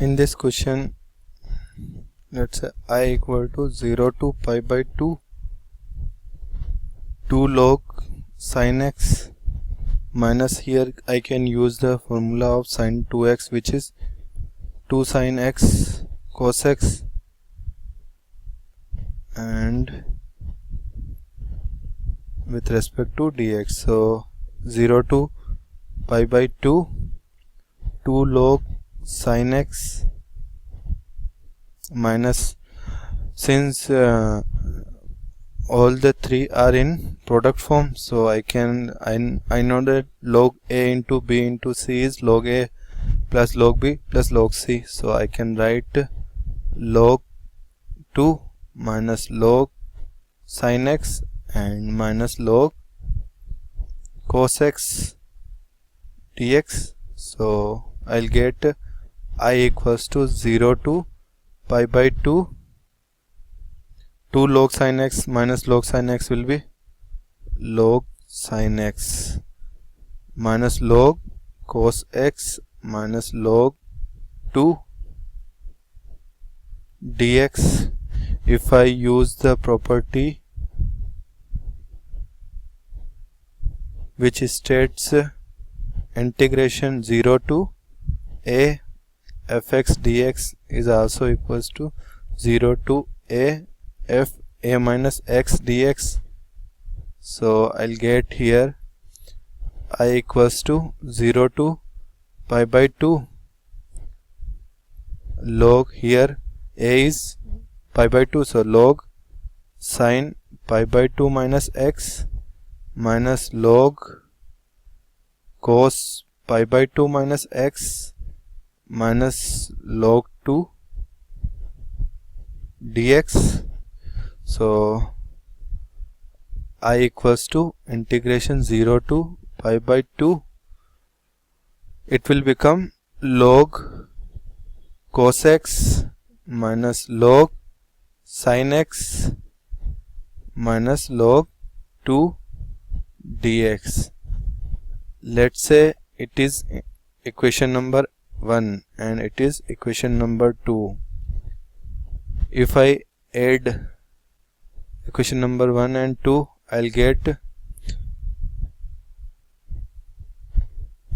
In this question, let's say I equal to 0 to pi by 2 log sin x minus, here I can use the formula of sin 2x, which is 2 sin x cos x, and with respect to dx. So 0 to pi by 2 log sin x minus, since all the three are in product form, so I know that log a into b into c is log a plus log b plus log c, so I can write log 2 minus log sin x and minus log cos x dx. So I'll get I equals to 0 to pi by 2 log sin x minus log sin x will be log sin x minus log cos x minus log 2 dx. If I use the property which states integration 0 to a fx dx is also equals to 0 to a f a minus x dx, so I'll get here I equals to 0 to pi by 2 log, here a is pi by 2, so log sin pi by 2 minus x minus log cos pi by 2 minus x minus log 2 dx. So I equals to integration 0 to pi by 2, it will become log cos x minus log sin x minus log 2 dx. Let's say it is equation number 1 and it is equation number 2. If I add equation number 1 and 2, I'll get,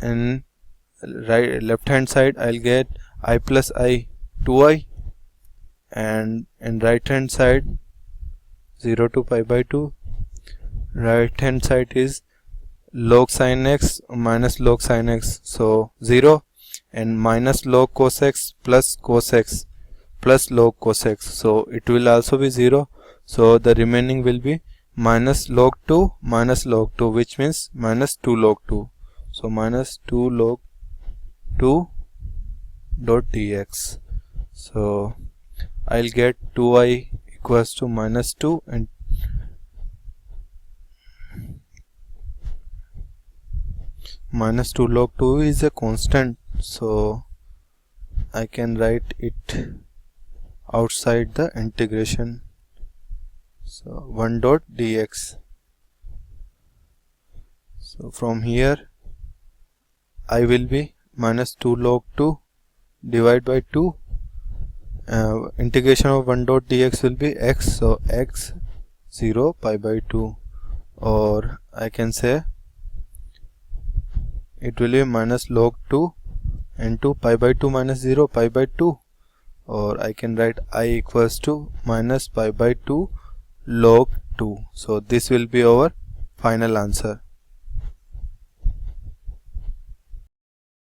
and left hand side I'll get I plus I 2i, and in right hand side 0 to pi by 2, right hand side is log sin x minus log sin x, so 0, and minus log cos x plus log cos x, so it will also be 0, so the remaining will be minus log 2 minus log 2, which means minus 2 log 2, so minus 2 log 2 dot dx. So I'll get 2i equals to minus 2, and minus 2 log 2 is a constant, so I can write it outside the integration, so 1 dot dx. So from here I will be minus 2 log 2 divided by 2, integration of 1 dot dx will be x, so x 0 pi by 2, or I can say it will be minus log 2 into pi by 2 minus 0 pi by 2, or I can write I equals to minus pi by 2 log 2. So this will be our final answer.